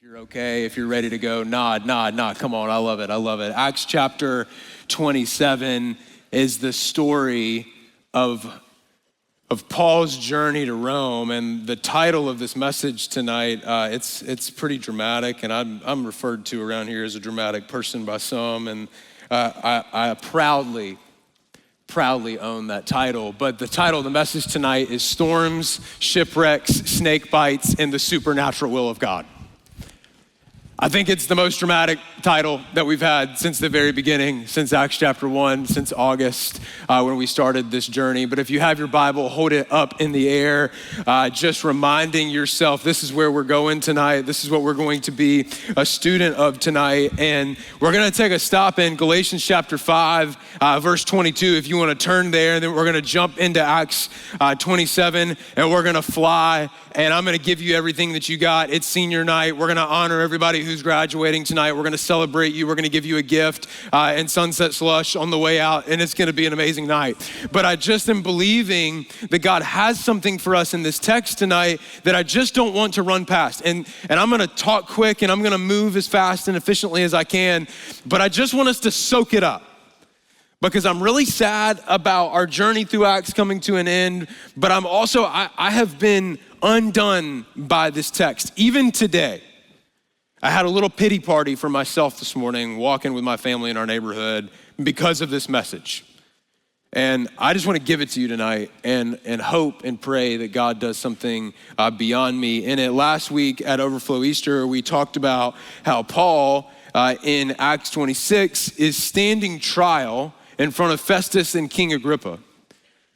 If you're okay, if you're ready to go, nod. Come on, I love it. Acts chapter 27 is the story of Paul's journey to Rome, and the title of this message tonight, it's pretty dramatic, and I'm referred to around here as a dramatic person by some, and I proudly own that title. But the title of the message tonight is Storms, Shipwrecks, Snakebites, and the Supernatural Will of God. I think it's the most dramatic title that we've had since the very beginning, since Acts chapter 1, since August, when we started this journey. But if you have your Bible, hold it up in the air, just reminding yourself, this is where we're going tonight. This is what we're going to be a student of tonight. And we're gonna take a stop in Galatians chapter 5, verse 22, if you wanna turn there. And then we're gonna jump into Acts 27, and we're gonna fly. And I'm gonna give you everything that you got. It's senior night. We're gonna honor everybody who's graduating tonight. We're gonna celebrate you. We're gonna give you a gift and Sunset Slush on the way out, and it's gonna be an amazing night. But I just am believing that God has something for us in this text tonight that I just don't want to run past. And I'm gonna talk quick, and I'm gonna move as fast and efficiently as I can, but I just want us to soak it up, because I'm really sad about our journey through Acts coming to an end, but I'm also, I have been undone by this text. Even today, I had a little pity party for myself this morning, walking with my family in our neighborhood because of this message. And I just want to give it to you tonight and hope and pray that God does something beyond me. In it last week at Overflow Easter, we talked about how Paul in Acts 26 is standing trial in front of Festus and King Agrippa,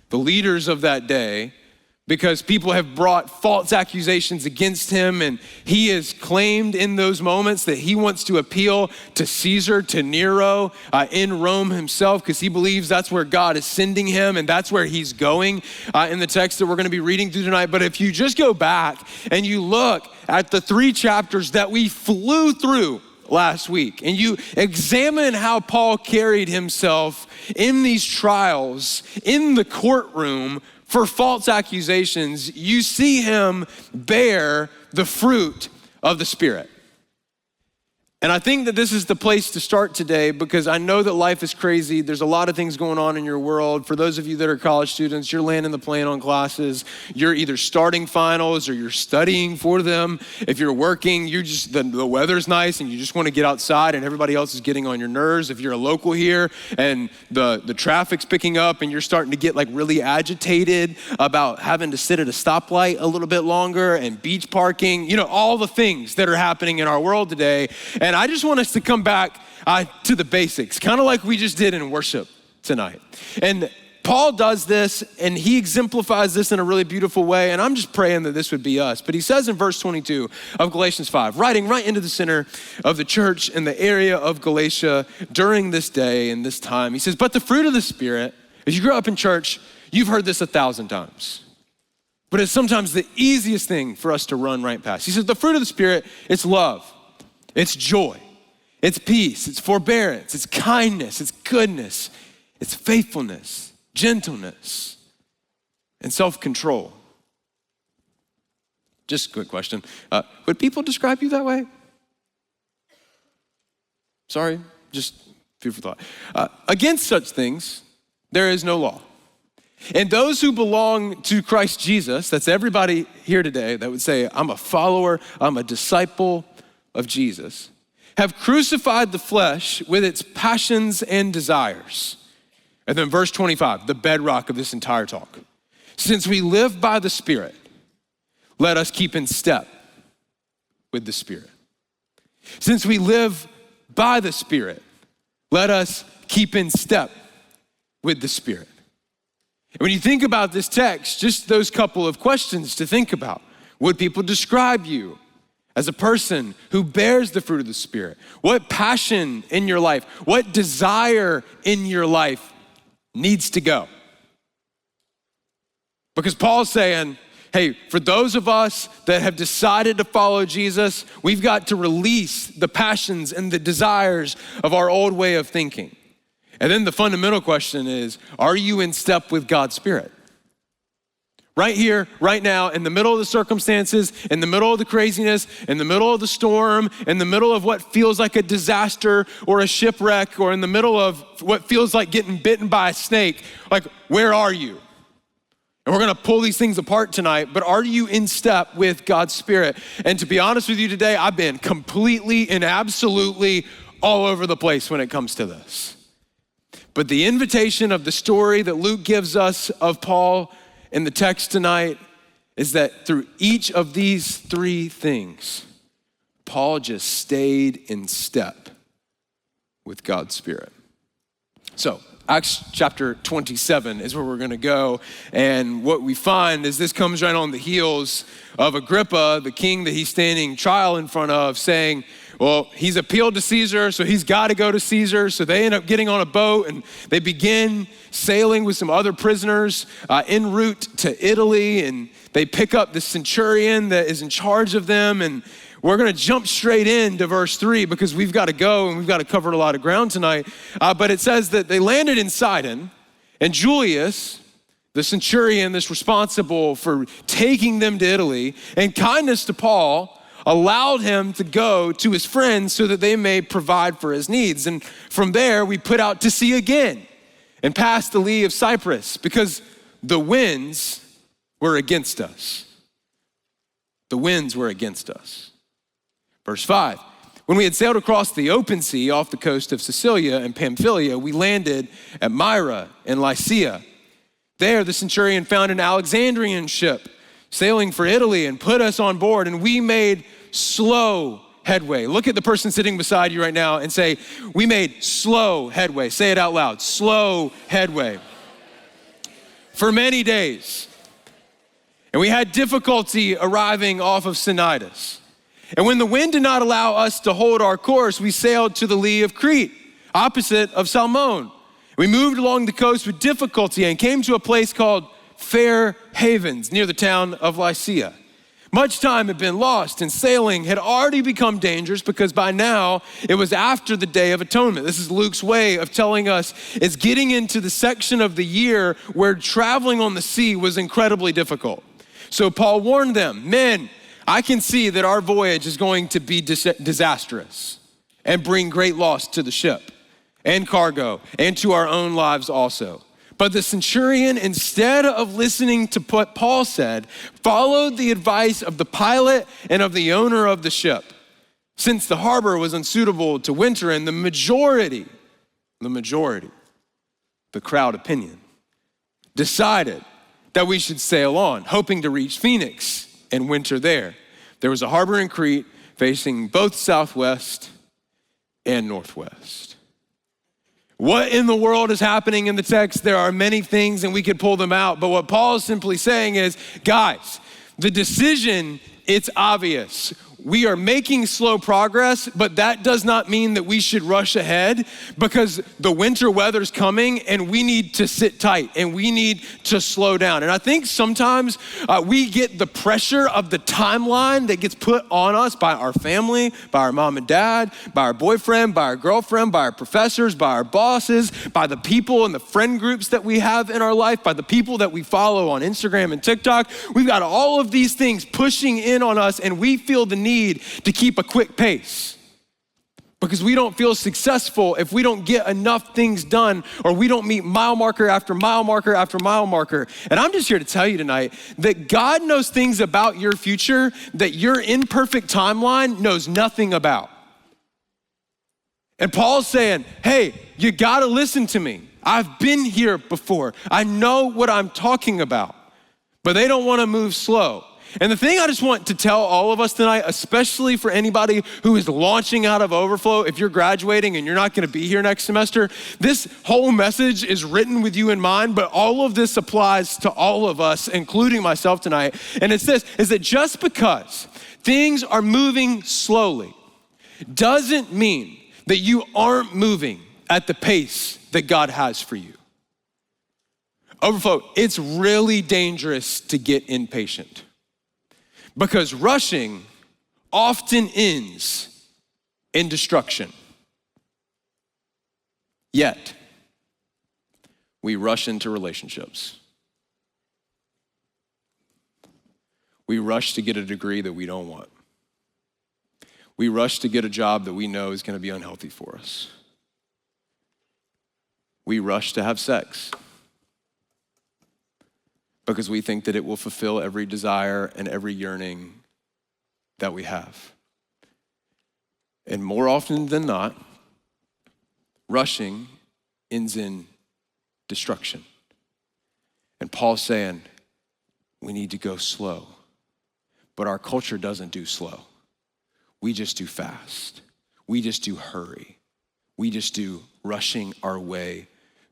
the leaders of that day, because people have brought false accusations against him, and he has claimed in those moments that he wants to appeal to Caesar, to Nero in Rome himself, because he believes that's where God is sending him, and that's where he's going in the text that we're gonna be reading through tonight. But if you just go back and you look at the 3 chapters that we flew through last week, and you examine how Paul carried himself in these trials, in the courtroom for false accusations, you see him bear the fruit of the Spirit. And I think that this is the place to start today, because I know that life is crazy. There's a lot of things going on in your world. For those of you that are college students, you're landing the plane on classes. You're either starting finals or you're studying for them. If you're working, the weather's nice and you just want to get outside, and everybody else is getting on your nerves. If you're a local here and the traffic's picking up and you're starting to get like really agitated about having to sit at a stoplight a little bit longer, and beach parking, all the things that are happening in our world today. And I just want us to come back to the basics, kind of like we just did in worship tonight. And Paul does this, and he exemplifies this in a really beautiful way, and I'm just praying that this would be us. But he says in verse 22 of Galatians 5, writing right into the center of the church in the area of Galatia during this day and this time, he says, but the fruit of the Spirit, if you grew up in church, you've heard this 1,000 times. But it's sometimes the easiest thing for us to run right past. He says, the fruit of the Spirit, it's love. It's joy, it's peace, it's forbearance, it's kindness, it's goodness, it's faithfulness, gentleness, and self-control. Just a quick question. Would people describe you that way? Sorry, just food for thought. Against such things, there is no law. And those who belong to Christ Jesus, that's everybody here today that would say, I'm a follower, I'm a disciple of Jesus, have crucified the flesh with its passions and desires. And then verse 25, the bedrock of this entire talk. Since we live by the Spirit, let us keep in step with the Spirit. Since we live by the Spirit, let us keep in step with the Spirit. And when you think about this text, just those couple of questions to think about. Would people describe you as a person who bears the fruit of the Spirit? What passion in your life, what desire in your life needs to go? Because Paul's saying, hey, for those of us that have decided to follow Jesus, we've got to release the passions and the desires of our old way of thinking. And then the fundamental question is, are you in step with God's Spirit? Right here, right now, in the middle of the circumstances, in the middle of the craziness, in the middle of the storm, in the middle of what feels like a disaster or a shipwreck, or in the middle of what feels like getting bitten by a snake, like, where are you? And we're gonna pull these things apart tonight, but are you in step with God's Spirit? And to be honest with you today, I've been completely and absolutely all over the place when it comes to this. But the invitation of the story that Luke gives us of Paul in the text tonight is that through each of these three things, Paul just stayed in step with God's Spirit. So Acts chapter 27 is where we're gonna go. And what we find is this comes right on the heels of Agrippa, the king that he's standing trial in front of, saying, well, he's appealed to Caesar, so he's gotta go to Caesar. So they end up getting on a boat and they begin sailing with some other prisoners en route to Italy. And they pick up the centurion that is in charge of them. And we're gonna jump straight into verse 3 because we've gotta go and we've gotta cover a lot of ground tonight. But it says that they landed in Sidon, and Julius, the centurion that's responsible for taking them to Italy, in kindness to Paul, allowed him to go to his friends so that they may provide for his needs. And from there, we put out to sea again and passed the lee of Cyprus because the winds were against us. The winds were against us. Verse 5, when we had sailed across the open sea off the coast of Sicilia and Pamphylia, we landed at Myra in Lycia. There, the centurion found an Alexandrian ship sailing for Italy and put us on board, and we made slow headway. Look at the person sitting beside you right now and say, we made slow headway. Say it out loud, slow headway. For many days. And we had difficulty arriving off of Cnidus. And when the wind did not allow us to hold our course, we sailed to the lee of Crete, opposite of Salmone. We moved along the coast with difficulty and came to a place called Fair Havens near the town of Lycia. Much time had been lost and sailing had already become dangerous because by now it was after the Day of Atonement. This is Luke's way of telling us it's getting into the section of the year where traveling on the sea was incredibly difficult. So Paul warned them, men, I can see that our voyage is going to be disastrous and bring great loss to the ship and cargo and to our own lives also. But the centurion, instead of listening to what Paul said, followed the advice of the pilot and of the owner of the ship. Since the harbor was unsuitable to winter in, the majority, the crowd opinion, decided that we should sail on, hoping to reach Phoenix and winter there. There was a harbor in Crete facing both southwest and northwest. What in the world is happening in the text? There are many things and we could pull them out, but what Paul is simply saying is, guys, the decision, it's obvious. We are making slow progress, but that does not mean that we should rush ahead because the winter weather's coming and we need to sit tight and we need to slow down. And I think sometimes we get the pressure of the timeline that gets put on us by our family, by our mom and dad, by our boyfriend, by our girlfriend, by our professors, by our bosses, by the people and the friend groups that we have in our life, by the people that we follow on Instagram and TikTok. We've got all of these things pushing in on us and we feel the need to keep a quick pace because we don't feel successful if we don't get enough things done or we don't meet mile marker after mile marker after mile marker. And I'm just here to tell you tonight that God knows things about your future that your imperfect timeline knows nothing about. And Paul's saying, hey, you gotta listen to me. I've been here before. I know what I'm talking about, but they don't wanna move slow. And the thing I just want to tell all of us tonight, especially for anybody who is launching out of Overflow, if you're graduating and you're not gonna be here next semester, this whole message is written with you in mind, but all of this applies to all of us, including myself tonight. And it's this, is that just because things are moving slowly doesn't mean that you aren't moving at the pace that God has for you. Overflow, it's really dangerous to get impatient. Because rushing often ends in destruction. Yet, we rush into relationships. We rush to get a degree that we don't want. We rush to get a job that we know is going to be unhealthy for us. We rush to have sex because we think that it will fulfill every desire and every yearning that we have. And more often than not, rushing ends in destruction. And Paul's saying, we need to go slow. But our culture doesn't do slow. We just do fast. We just do hurry. We just do rushing our way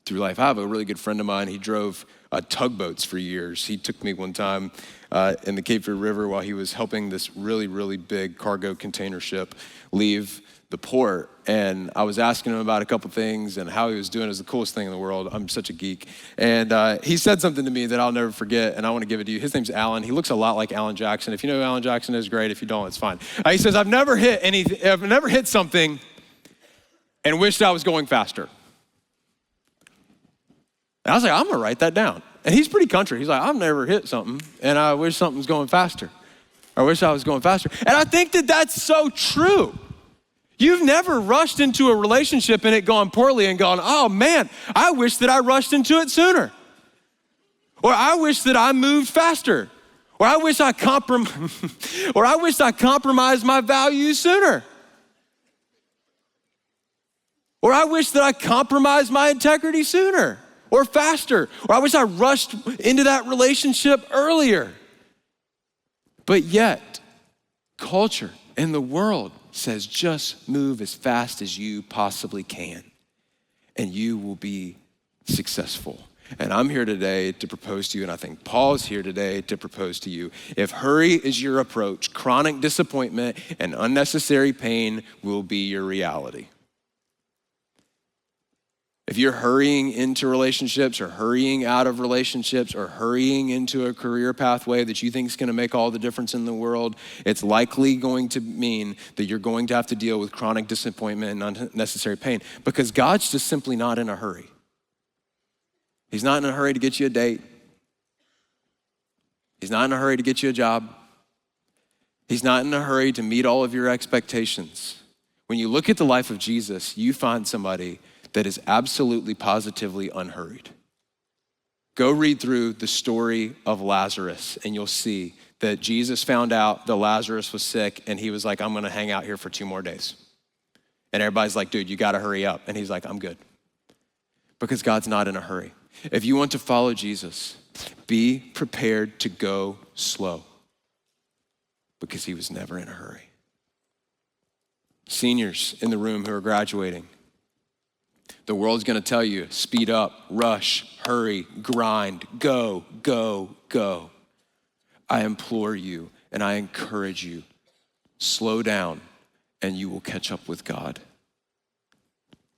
through life. I have a really good friend of mine. He drove tugboats for years. He took me one time in the Cape Fear River while he was helping this really, really big cargo container ship leave the port. And I was asking him about a couple things and how he was doing. It was the coolest thing in the world. I'm such a geek. And he said something to me that I'll never forget, and I want to give it to you. His name's Alan. He looks a lot like Alan Jackson. If you know who Alan Jackson is, great. If you don't, it's fine. He says, I've never hit something and wished I was going faster. And I was like, I'm gonna write that down. And he's pretty country. He's like, I've never hit something and I wish something's going faster. I wish I was going faster. And I think that that's so true. You've never rushed into a relationship and it gone poorly and gone, oh man, I wish that I rushed into it sooner. Or I wish that I moved faster. Or I wish I compromised my values sooner. Or I wish that I compromised my integrity sooner or faster. Or I wish I rushed into that relationship earlier. But yet, culture and the world says just move as fast as you possibly can and you will be successful. And I'm here today to propose to you, and I think Paul's here today to propose to you. If hurry is your approach, chronic disappointment and unnecessary pain will be your reality. If you're hurrying into relationships or hurrying out of relationships or hurrying into a career pathway that you think is going to make all the difference in the world, it's likely going to mean that you're going to have to deal with chronic disappointment and unnecessary pain because God's just simply not in a hurry. He's not in a hurry to get you a date. He's not in a hurry to get you a job. He's not in a hurry to meet all of your expectations. When you look at the life of Jesus, you find somebody that is absolutely, positively unhurried. Go read through the story of Lazarus and you'll see that Jesus found out that Lazarus was sick and he was like, I'm gonna hang out here for 2 more days. And everybody's like, dude, you gotta hurry up. And he's like, I'm good. Because God's not in a hurry. If you want to follow Jesus, be prepared to go slow because he was never in a hurry. Seniors in the room who are graduating, the world's gonna tell you, speed up, rush, hurry, grind, go, go, go. I implore you and I encourage you, slow down and you will catch up with God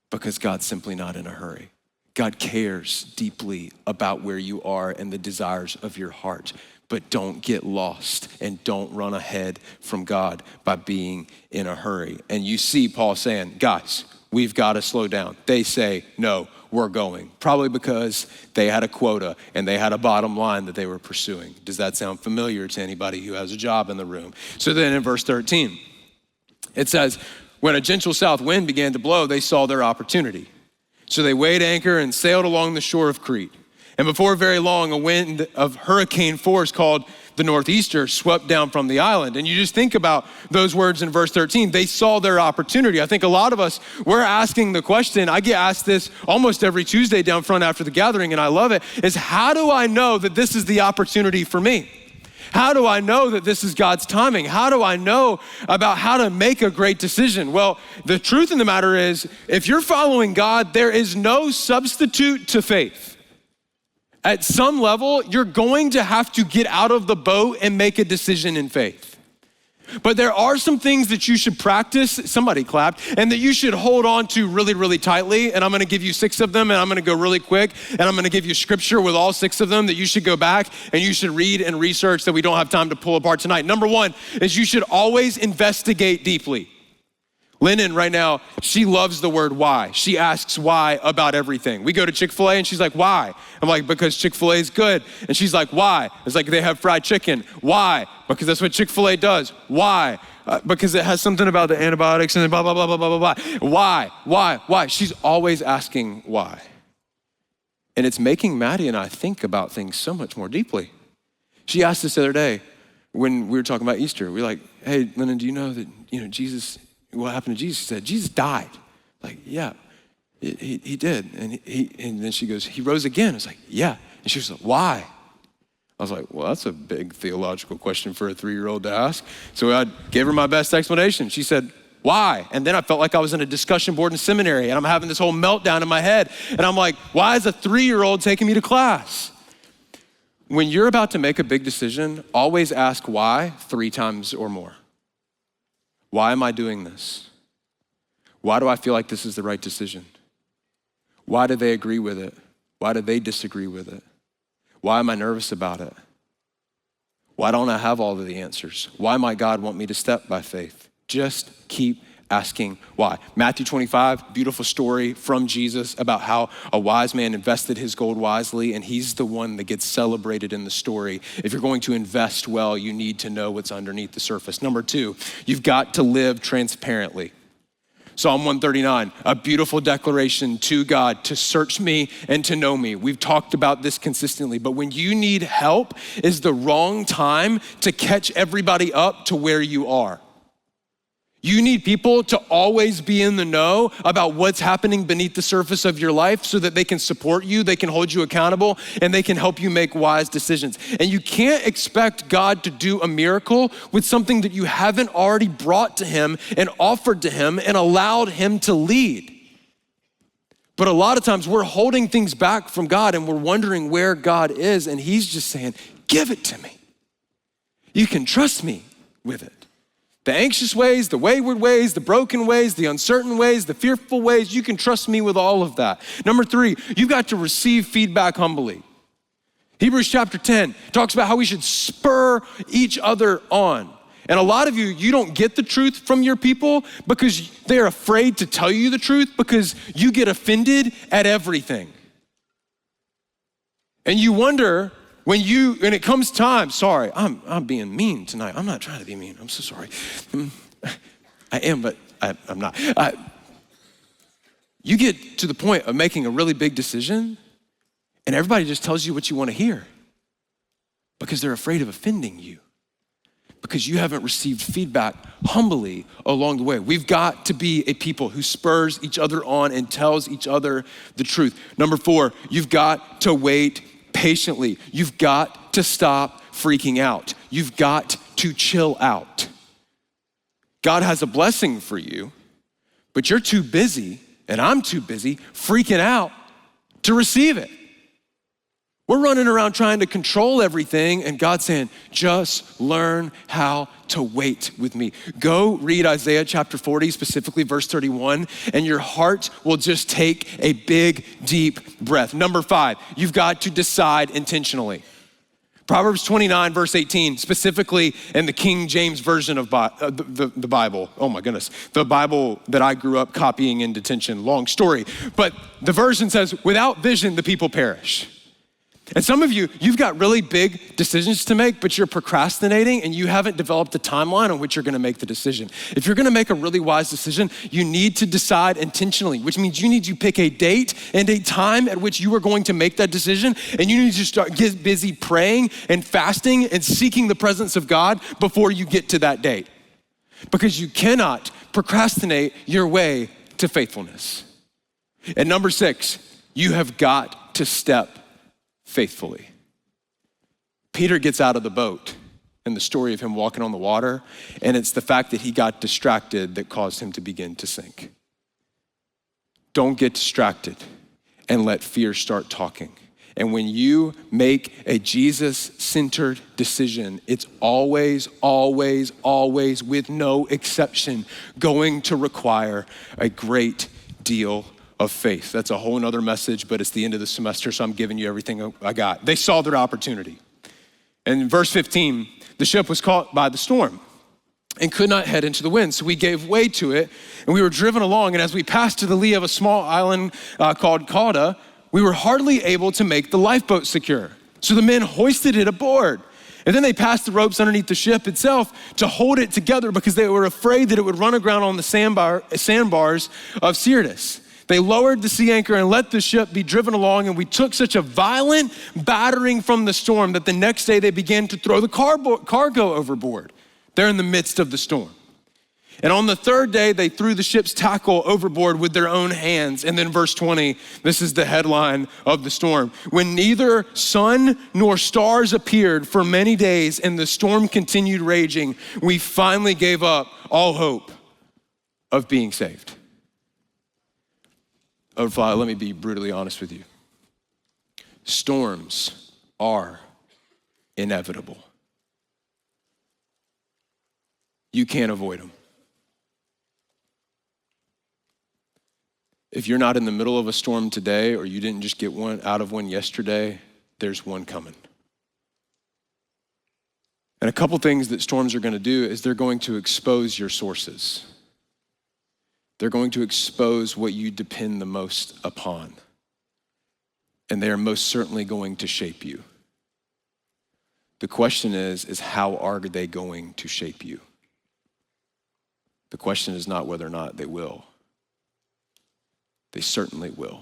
because God's simply not in a hurry. God cares deeply about where you are and the desires of your heart, but don't get lost and don't run ahead from God by being in a hurry. And you see Paul saying, guys, we've got to slow down. They say, no, we're going. Probably because they had a quota and they had a bottom line that they were pursuing. Does that sound familiar to anybody who has a job in the room? So then in verse 13, it says, when a gentle south wind began to blow, they saw their opportunity. So they weighed anchor and sailed along the shore of Crete. And before very long, a wind of hurricane force called the northeaster swept down from the island. And you just think about those words in verse 13. They saw their opportunity. I think a lot of us, we're asking the question, I get asked this almost every Tuesday down front after the gathering, and I love it, is how do I know that this is the opportunity for me? How do I know that this is God's timing? How do I know about how to make a great decision? Well, the truth in the matter is, if you're following God, there is no substitute to faith. At some level, you're going to have to get out of the boat and make a decision in faith. But there are some things that you should practice, somebody clapped, and that you should hold on to really, really tightly. And I'm gonna give you 6 of them, and I'm gonna go really quick, and I'm gonna give you scripture with all 6 of them that you should go back and you should read and research that we don't have time to pull apart tonight. Number 1 is you should always investigate deeply. Lennon right now, she loves the word why. She asks why about everything. We go to Chick-fil-A and she's like, why? I'm like, because Chick-fil-A is good. And she's like, why? It's like they have fried chicken. Why? Because that's what Chick-fil-A does. Why? Because it has something about the antibiotics and blah, blah, blah, blah, blah, blah, blah. Why? Why? Why? She's always asking why. And it's making Maddie and I think about things so much more deeply. She asked us the other day when we were talking about Easter. We were like, hey, Lennon, do you know that, Jesus, what happened to Jesus? She said, Jesus died. Like, yeah, he did. And then she goes, he rose again. I was like, yeah. And she was like, why? I was like, well, that's a big theological question for a 3-year-old to ask. So I gave her my best explanation. She said, why? And then I felt like I was in a discussion board in seminary and I'm having this whole meltdown in my head. And I'm like, why is a 3-year-old taking me to class? When you're about to make a big decision, always ask why 3 times or more. Why am I doing this? Why do I feel like this is the right decision? Why do they agree with it? Why do they disagree with it? Why am I nervous about it? Why don't I have all of the answers? Why might God want me to step by faith? Just keep asking why. Matthew 25, beautiful story from Jesus about how a wise man invested his gold wisely, and he's the one that gets celebrated in the story. If you're going to invest well, you need to know what's underneath the surface. Number 2, you've got to live transparently. Psalm 139, a beautiful declaration to God to search me and to know me. We've talked about this consistently, but when you need help is the wrong time to catch everybody up to where you are. You need people to always be in the know about what's happening beneath the surface of your life so that they can support you, they can hold you accountable, and they can help you make wise decisions. And you can't expect God to do a miracle with something that you haven't already brought to him and offered to him and allowed him to lead. But a lot of times we're holding things back from God and we're wondering where God is, and he's just saying, give it to me. You can trust me with it. The anxious ways, the wayward ways, the broken ways, the uncertain ways, the fearful ways, you can trust me with all of that. Number 3, you've got to receive feedback humbly. Hebrews chapter 10 talks about how we should spur each other on. And a lot of you don't get the truth from your people because they're afraid to tell you the truth because you get offended at everything. And you wonder, when it comes time, sorry, I'm being mean tonight. I'm not trying to be mean. I'm so sorry. I am, but I'm not. You get to the point of making a really big decision and everybody just tells you what you want to hear because they're afraid of offending you because you haven't received feedback humbly along the way. We've got to be a people who spurs each other on and tells each other the truth. Number 4, you've got to wait patiently. You've got to stop freaking out. You've got to chill out. God has a blessing for you, but you're too busy, and I'm too busy freaking out to receive it. We're running around trying to control everything, and God's saying, just learn how to wait with me. Go read Isaiah chapter 40, specifically verse 31, and your heart will just take a big, deep breath. Number 5, you've got to decide intentionally. Proverbs 29, verse 18, specifically in the King James Version of the Bible. Oh my goodness, the Bible that I grew up copying in detention, long story. But the version says, without vision, the people perish. And some of you've got really big decisions to make, but you're procrastinating and you haven't developed a timeline on which you're gonna make the decision. If you're gonna make a really wise decision, you need to decide intentionally, which means you need to pick a date and a time at which you are going to make that decision, and you need to get busy praying and fasting and seeking the presence of God before you get to that date. Because you cannot procrastinate your way to faithfulness. And number 6, you have got to step faithfully. Peter gets out of the boat in the story of him walking on the water, and it's the fact that he got distracted that caused him to begin to sink. Don't get distracted and let fear start talking. And when you make a Jesus-centered decision, it's always, always, always, with no exception, going to require a great deal of faith. That's a whole nother message, but it's the end of the semester, so I'm giving you everything I got. They saw their opportunity. And in verse 15, the ship was caught by the storm. and could not head into the wind. So we gave way to it, and we were driven along. And as we passed to the lee of a small island called Cauda, we were hardly able to make the lifeboat secure. So the men hoisted it aboard. And then they passed the ropes underneath the ship itself to hold it together because they were afraid that it would run aground on the sandbars of Syrtis. They lowered the sea anchor and let the ship be driven along, and we took such a violent battering from the storm that the next day they began to throw the cargo overboard. They're in the midst of the storm. And on the third day, they threw the ship's tackle overboard with their own hands. And then verse 20, this is the headline of the storm. When neither sun nor stars appeared for many days and the storm continued raging, we finally gave up all hope of being saved. Overflow, let me be brutally honest with you. Storms are inevitable. You can't avoid them. If you're not in the middle of a storm today, or you didn't just get one out of one yesterday, there's one coming. And a couple things that storms are going to do is they're going to expose your sources. They're going to expose what you depend the most upon. And they are most certainly going to shape you. The question is how are they going to shape you? The question is not whether or not they will. They certainly will.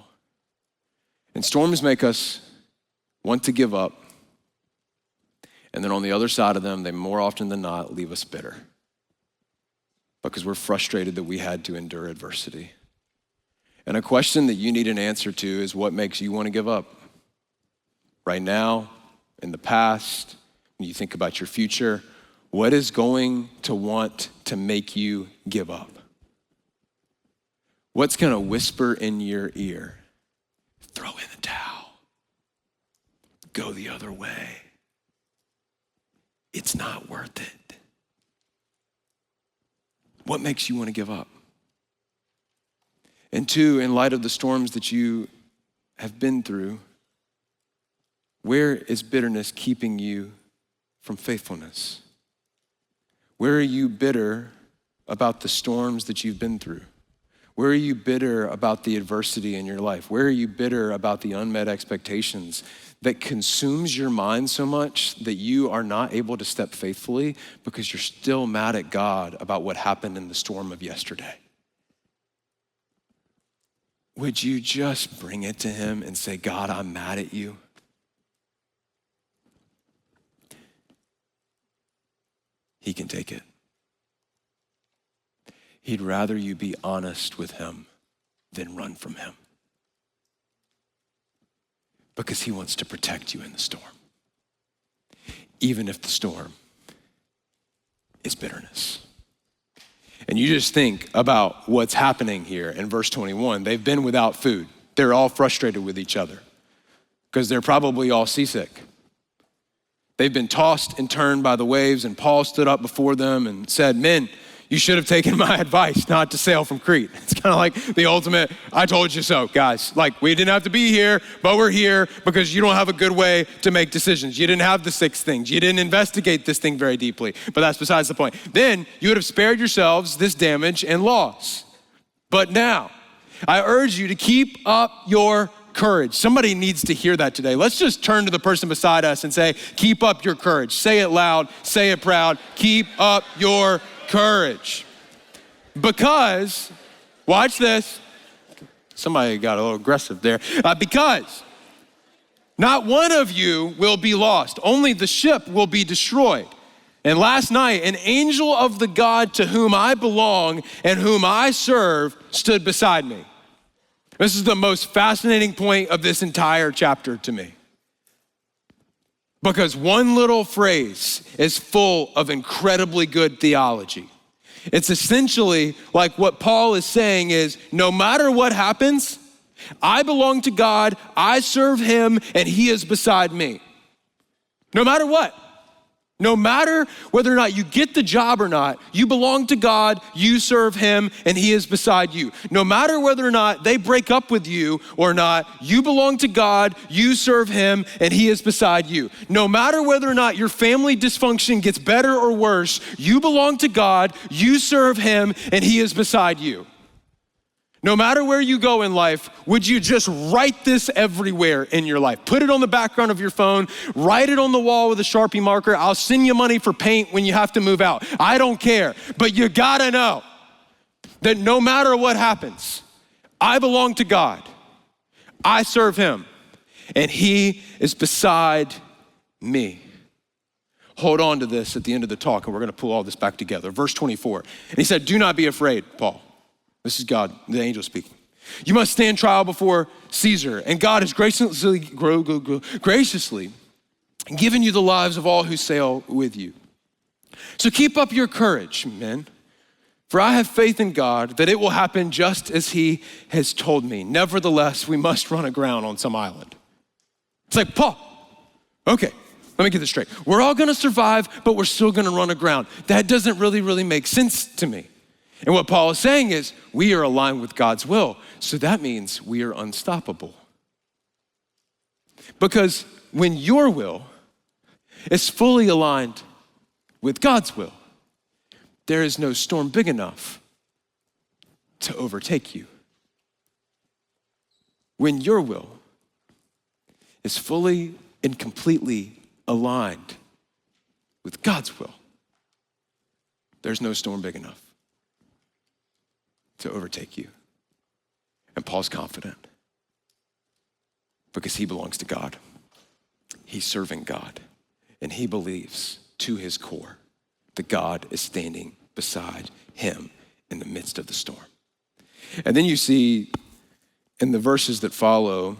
And storms make us want to give up. And then on the other side of them, they more often than not leave us bitter because we're frustrated that we had to endure adversity. And a question that you need an answer to is what makes you want to give up? Right now, in the past, when you think about your future, what is going to want to make you give up? What's going to whisper in your ear? Throw in the towel. Go the other way. It's not worth it. What makes you want to give up? And two, in light of the storms that you have been through, where is bitterness keeping you from faithfulness? Where are you bitter about the storms that you've been through? Where are you bitter about the adversity in your life? Where are you bitter about the unmet expectations that consumes your mind so much that you are not able to step faithfully because you're still mad at God about what happened in the storm of yesterday? Would you just bring it to him and say, God, I'm mad at you? He can take it. He'd rather you be honest with him than run from him. Because he wants to protect you in the storm. Even if the storm is bitterness. And you just think about what's happening here in verse 21. They've been without food. They're all frustrated with each other because they're probably all seasick. They've been tossed and turned by the waves, and Paul stood up before them and said, men, you should have taken my advice not to sail from Crete. It's kind of like the ultimate, I told you so, guys. Like, we didn't have to be here, but we're here because you don't have a good way to make decisions. You didn't have the 6 things. You didn't investigate this thing very deeply, but that's besides the point. Then you would have spared yourselves this damage and loss. But now, I urge you to keep up your courage. Somebody needs to hear that today. Let's just turn to the person beside us and say, keep up your courage. Say it loud, say it proud. Keep up your courage. Because, watch this. Somebody got a little aggressive there. Because not one of you will be lost. Only the ship will be destroyed. And last night, an angel of the God to whom I belong and whom I serve stood beside me. This is the most fascinating point of this entire chapter to me. Because one little phrase is full of incredibly good theology. It's essentially like what Paul is saying is, no matter what happens, I belong to God, I serve him, and he is beside me. No matter what. No matter whether or not you get the job or not, you belong to God, you serve him, and he is beside you. No matter whether or not they break up with you or not, you belong to God, you serve him, and he is beside you. No matter whether or not your family dysfunction gets better or worse, you belong to God, you serve him, and he is beside you. No matter where you go in life, would you just write this everywhere in your life? Put it on the background of your phone, write it on the wall with a Sharpie marker. I'll send you money for paint when you have to move out. I don't care, but you gotta know that no matter what happens, I belong to God. I serve him, and he is beside me. Hold on to this at the end of the talk, and we're gonna pull all this back together. Verse 24, and he said, do not be afraid, Paul. This is God, the angel speaking. You must stand trial before Caesar, and God has graciously given you the lives of all who sail with you. So keep up your courage, men, for I have faith in God that it will happen just as he has told me. Nevertheless, we must run aground on some island. It's like, Paul, okay, let me get this straight. We're all gonna survive, but we're still gonna run aground. That doesn't really make sense to me. And what Paul is saying is, we are aligned with God's will. So that means we are unstoppable. Because when your will is fully aligned with God's will, there is no storm big enough to overtake you. When your will is fully and completely aligned with God's will, there's no storm big enough to overtake you. And Paul's confident because he belongs to God. He's serving God, and he believes to his core that God is standing beside him in the midst of the storm. And then you see in the verses that follow,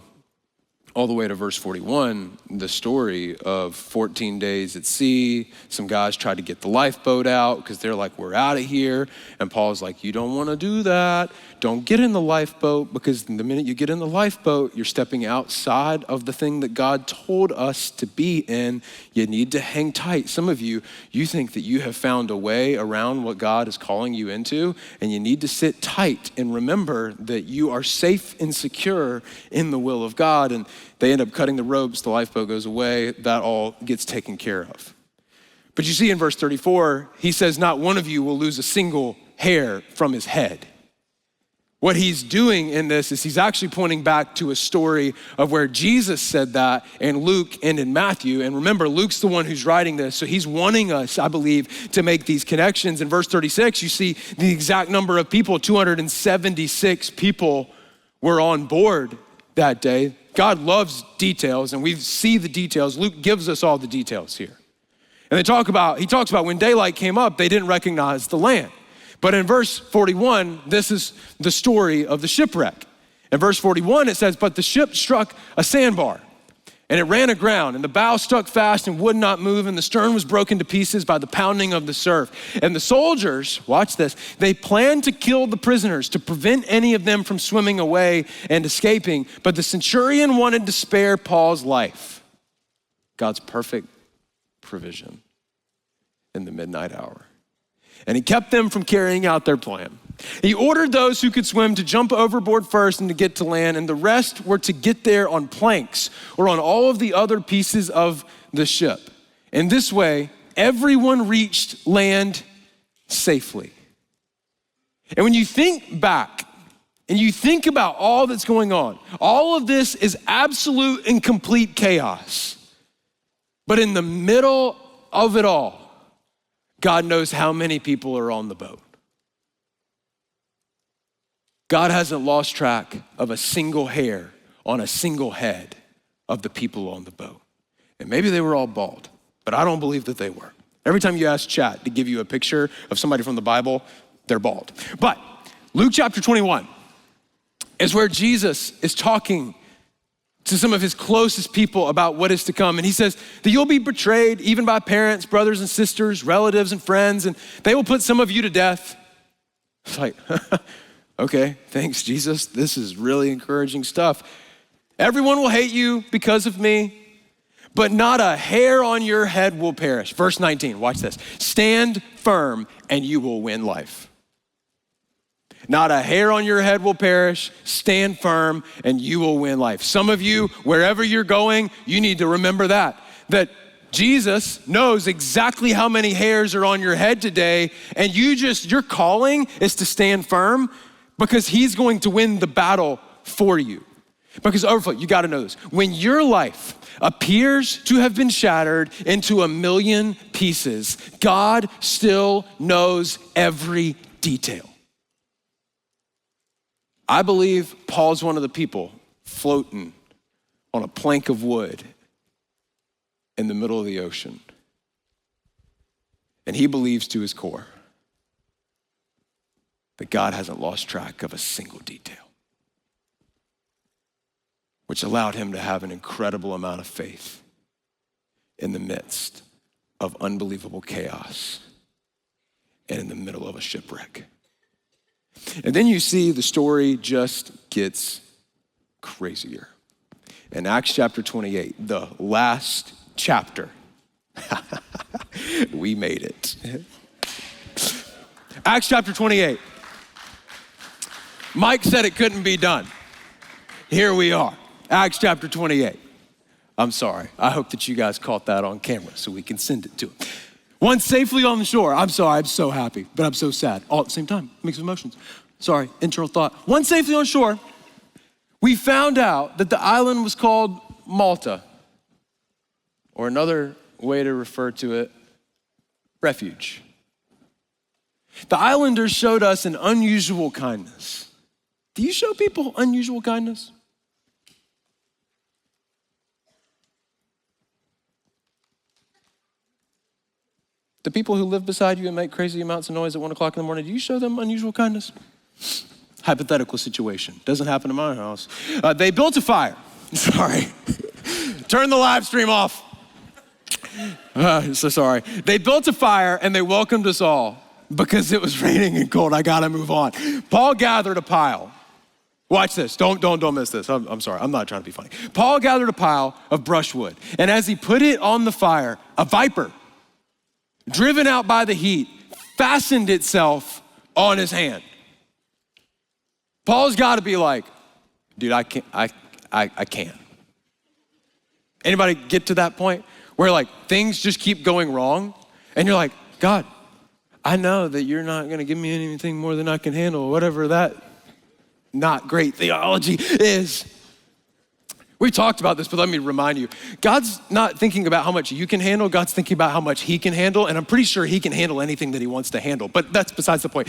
all the way to verse 41, the story of 14 days at sea. Some guys tried to get the lifeboat out because they're like, we're out of here. And Paul's like, you don't want to do that. Don't get in the lifeboat, because the minute you get in the lifeboat, you're stepping outside of the thing that God told us to be in. You need to hang tight. Some of you think that you have found a way around what God is calling you into, and you need to sit tight and remember that you are safe and secure in the will of God. And they end up cutting the ropes, the lifeboat goes away, that all gets taken care of. But you see in verse 34, he says, not one of you will lose a single hair from his head. What he's doing in this is he's actually pointing back to a story of where Jesus said that in Luke and in Matthew. And remember, Luke's the one who's writing this, so he's wanting us, I believe, to make these connections. In verse 36, you see the exact number of people, 276 people were on board that day. God loves details, and we see the details. Luke gives us all the details here. And he talks about when daylight came up, they didn't recognize the land. But in verse 41, this is the story of the shipwreck. In verse 41, it says, but the ship struck a sandbar, and it ran aground, and the bow stuck fast and would not move, and the stern was broken to pieces by the pounding of the surf. And the soldiers, watch this, they planned to kill the prisoners to prevent any of them from swimming away and escaping. But the centurion wanted to spare Paul's life. God's perfect provision in the midnight hour. And he kept them from carrying out their plan. He ordered those who could swim to jump overboard first and to get to land, and the rest were to get there on planks or on all of the other pieces of the ship. In this way, everyone reached land safely. And when you think back and you think about all that's going on, all of this is absolute and complete chaos. But in the middle of it all, God knows how many people are on the boat. God hasn't lost track of a single hair on a single head of the people on the boat. And maybe they were all bald, but I don't believe that they were. Every time you ask chat to give you a picture of somebody from the Bible, they're bald. But Luke chapter 21 is where Jesus is talking to some of his closest people about what is to come. And he says that you'll be betrayed even by parents, brothers and sisters, relatives and friends, and they will put some of you to death. It's like, okay, thanks, Jesus. This is really encouraging stuff. Everyone will hate you because of me, but not a hair on your head will perish. Verse 19, watch this. Stand firm and you will win life. Not a hair on your head will perish. Stand firm and you will win life. Some of you, wherever you're going, you need to remember that Jesus knows exactly how many hairs are on your head today, and your calling is to stand firm because he's going to win the battle for you. Because Overflow, you gotta know this. When your life appears to have been shattered into a million pieces, God still knows every detail. I believe Paul's one of the people floating on a plank of wood in the middle of the ocean. And he believes to his core that God hasn't lost track of a single detail, which allowed him to have an incredible amount of faith in the midst of unbelievable chaos and in the middle of a shipwreck. And then you see the story just gets crazier. In Acts chapter 28, the last chapter, we made it. Acts chapter 28. Mike said it couldn't be done. Here we are, Acts chapter 28. I'm sorry. I hope that you guys caught that on camera so we can send it to him. Once safely on the shore. I'm sorry, I'm so happy, but I'm so sad. All at the same time, mixed emotions. Sorry, internal thought. Once safely on shore, we found out that the island was called Malta, or another way to refer to it, refuge. The islanders showed us an unusual kindness. Do you show people unusual kindness? The people who live beside you and make crazy amounts of noise at 1 o'clock in the morning, do you show them unusual kindness? Hypothetical situation. Doesn't happen in my house. They built a fire. Sorry. Turn the live stream off. So sorry. They built a fire and they welcomed us all because it was raining and cold. I gotta move on. Paul gathered a pile. Watch this. Don't miss this. I'm sorry. I'm not trying to be funny. Paul gathered a pile of brushwood, and as he put it on the fire, a viper, driven out by the heat, fastened itself on his hand. Paul's got to be like, dude, I can't. Anybody get to that point where like things just keep going wrong and you're like, God, I know that you're not going to give me anything more than I can handle, whatever that not great theology is. We talked about this, but let me remind you, God's not thinking about how much you can handle, God's thinking about how much he can handle, and I'm pretty sure he can handle anything that he wants to handle, but that's besides the point.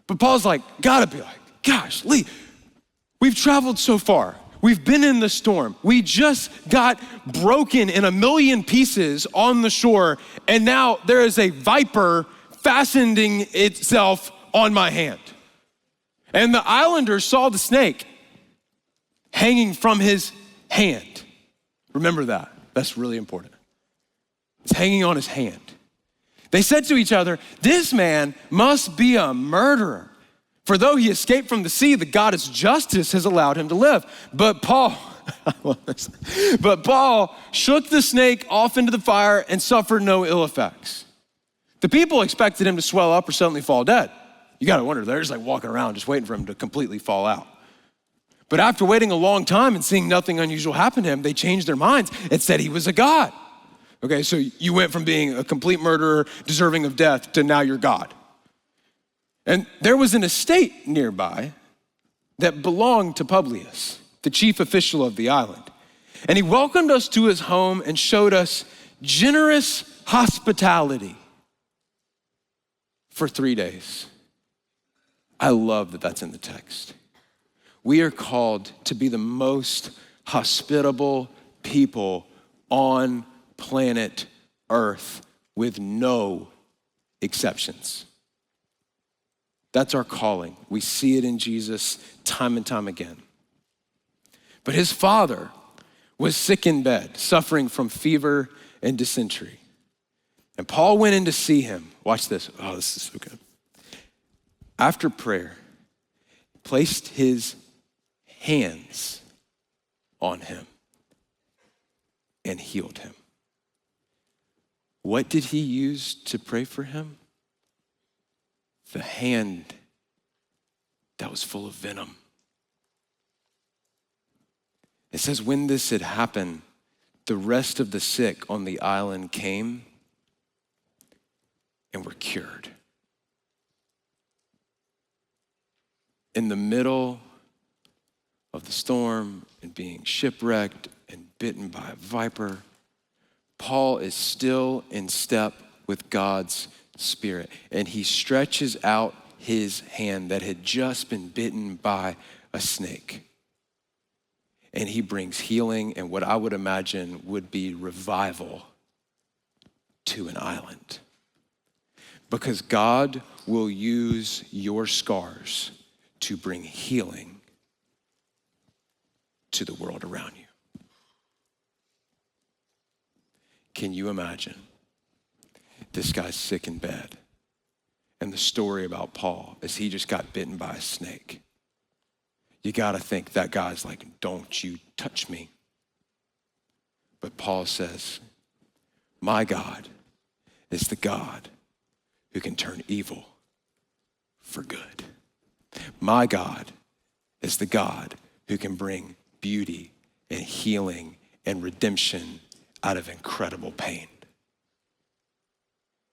But Paul's like, gotta be like, gosh, Lee, we've traveled so far. We've been in the storm. We just got broken in a million pieces on the shore, and now there is a viper fastening itself on my hand. And the islanders saw the snake hanging from his hand. Remember that. That's really important. It's hanging on his hand. They said to each other, this man must be a murderer. For though he escaped from the sea, the goddess justice has allowed him to live. But Paul shook the snake off into the fire and suffered no ill effects. The people expected him to swell up or suddenly fall dead. You gotta wonder, they're just like walking around just waiting for him to completely fall out. But after waiting a long time and seeing nothing unusual happen to him, they changed their minds and said he was a god. Okay, so you went from being a complete murderer, deserving of death, to now you're God. And there was an estate nearby that belonged to Publius, the chief official of the island. And he welcomed us to his home and showed us generous hospitality for 3 days. I love that that's in the text. We are called to be the most hospitable people on planet Earth with no exceptions. That's our calling. We see it in Jesus time and time again. But his father was sick in bed, suffering from fever and dysentery. And Paul went in to see him. Watch this. Oh, this is so good. After prayer, placed his hands on him and healed him. What did he use to pray for him? The hand that was full of venom. It says, when this had happened, the rest of the sick on the island came and were cured. In the middle of the storm and being shipwrecked and bitten by a viper, Paul is still in step with God's Spirit, and he stretches out his hand that had just been bitten by a snake. And he brings healing and what I would imagine would be revival to an island. Because God will use your scars to bring healing to the world around you. Can you imagine? This guy's sick in bed. And the story about Paul is he just got bitten by a snake. You gotta think that guy's like, don't you touch me. But Paul says, my God is the God who can turn evil for good. My God is the God who can bring beauty and healing and redemption out of incredible pain.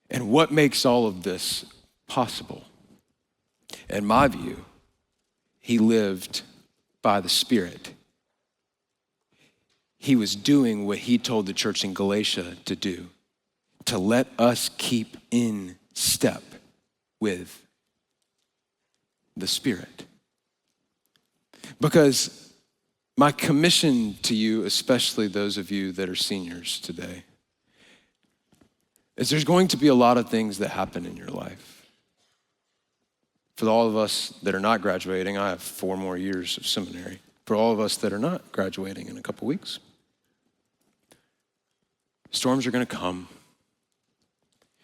And what makes all of this possible? In my view, he lived by the Spirit. He was doing what he told the church in Galatia to do, to let us keep in step with the Spirit. Because my commission to you, especially those of you that are seniors today, is there's going to be a lot of things that happen in your life. For all of us that are not graduating, I have 4 more years of seminary. For all of us that are not graduating in a couple weeks, storms are gonna come.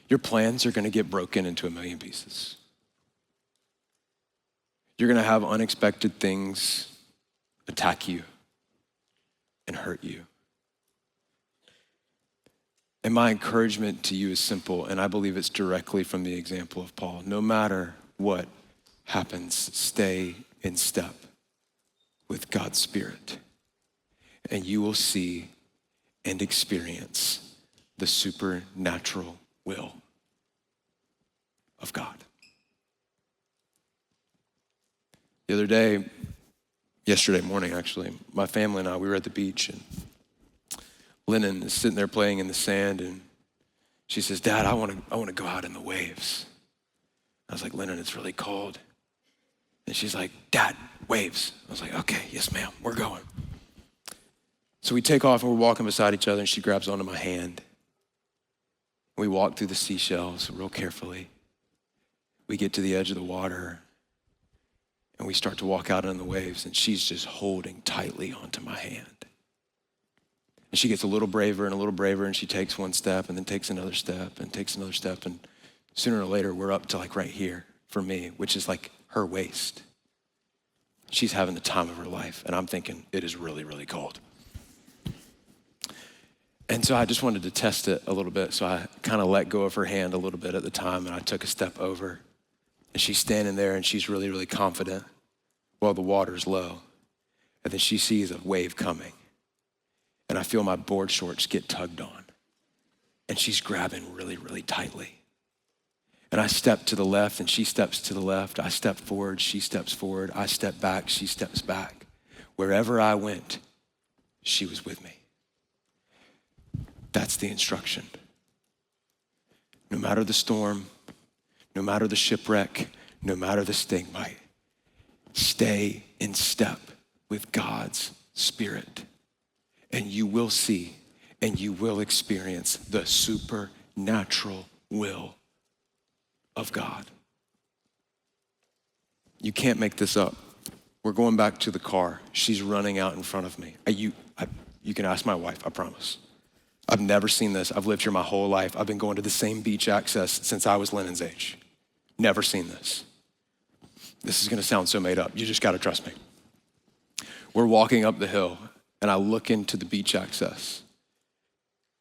Your plans are gonna get broken into a million pieces. You're gonna have unexpected things attack you and hurt you. And my encouragement to you is simple, and I believe it's directly from the example of Paul. No matter what happens, stay in step with God's Spirit, and you will see and experience the supernatural will of God. The other day, yesterday morning actually, my family and I, we were at the beach, and Lennon is sitting there playing in the sand, and she says, Dad, I want to go out in the waves. I was like, Lennon, it's really cold. And she's like, Dad, waves. I was like, okay, yes ma'am, we're going. So we take off and we're walking beside each other, and she grabs onto my hand. We walk through the seashells real carefully. We get to the edge of the water, and we start to walk out in the waves, and she's just holding tightly onto my hand. And she gets a little braver, and she takes one step and then takes another step and takes another step. And sooner or later, we're up to like right here for me, which is like her waist. She's having the time of her life. And I'm thinking it is really, really cold. And so I just wanted to test it a little bit. So I kind of let go of her hand a little bit at the time, and I took a step over. And she's standing there, and she's really, really confident while the water's low. And then she sees a wave coming. And I feel my board shorts get tugged on. And she's grabbing really, really tightly. And I step to the left, and she steps to the left. I step forward, she steps forward. I step back, she steps back. Wherever I went, she was with me. That's the instruction. No matter the storm, no matter the shipwreck, no matter the snakebite, stay in step with God's Spirit. And you will see and you will experience the supernatural will of God. You can't make this up. We're going back to the car. She's running out in front of me. You can ask my wife, I promise. I've never seen this. I've lived here my whole life. I've been going to the same beach access since I was Lennon's age. Never seen this. This is gonna sound so made up. You just gotta trust me. We're walking up the hill, and I look into the beach access,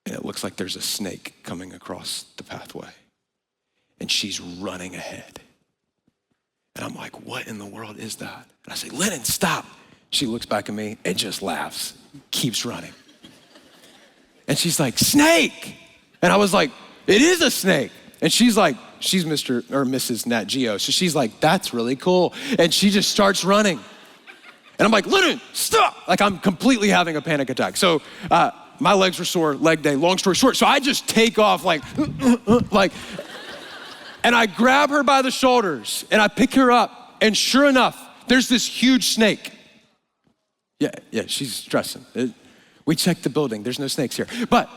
and it looks like there's a snake coming across the pathway, and she's running ahead. And I'm like, what in the world is that? And I say, Lennon, stop. She looks back at me and just laughs, keeps running. And she's like, snake. And I was like, it is a snake. And she's like, she's Mr. or Mrs. Nat Geo. So she's like, that's really cool. And she just starts running. And I'm like, Lennon, stop. Like I'm completely having a panic attack. So my legs were sore, leg day, long story short. So I just take off like, and I grab her by the shoulders and I pick her up. And sure enough, there's this huge snake. Yeah, she's stressing. We checked the building, there's no snakes here. But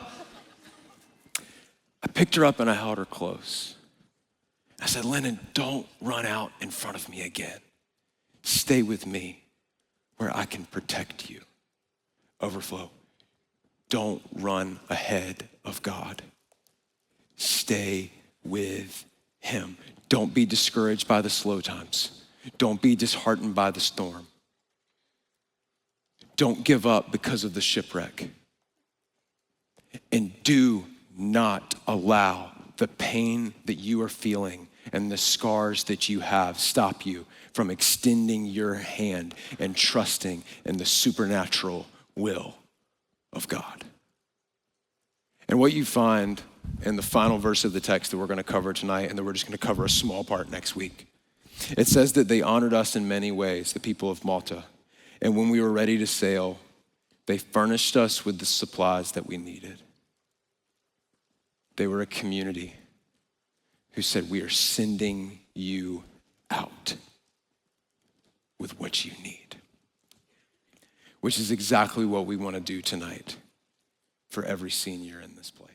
I picked her up and I held her close. I said, Lennon, don't run out in front of me again. Stay with me where I can protect you. Overflow. Don't run ahead of God. Stay with him. Don't be discouraged by the slow times. Don't be disheartened by the storm. Don't give up because of the shipwreck. And do not allow the pain that you are feeling and the scars that you have stop you from extending your hand and trusting in the supernatural will of God. And what you find in the final verse of the text that we're going to cover tonight, and then we're just going to cover a small part next week. It says that they honored us in many ways, the people of Malta. And when we were ready to sail, they furnished us with the supplies that we needed. They were a community who said, we are sending you out with what you need. Which is exactly what we want to do tonight for every senior in this place.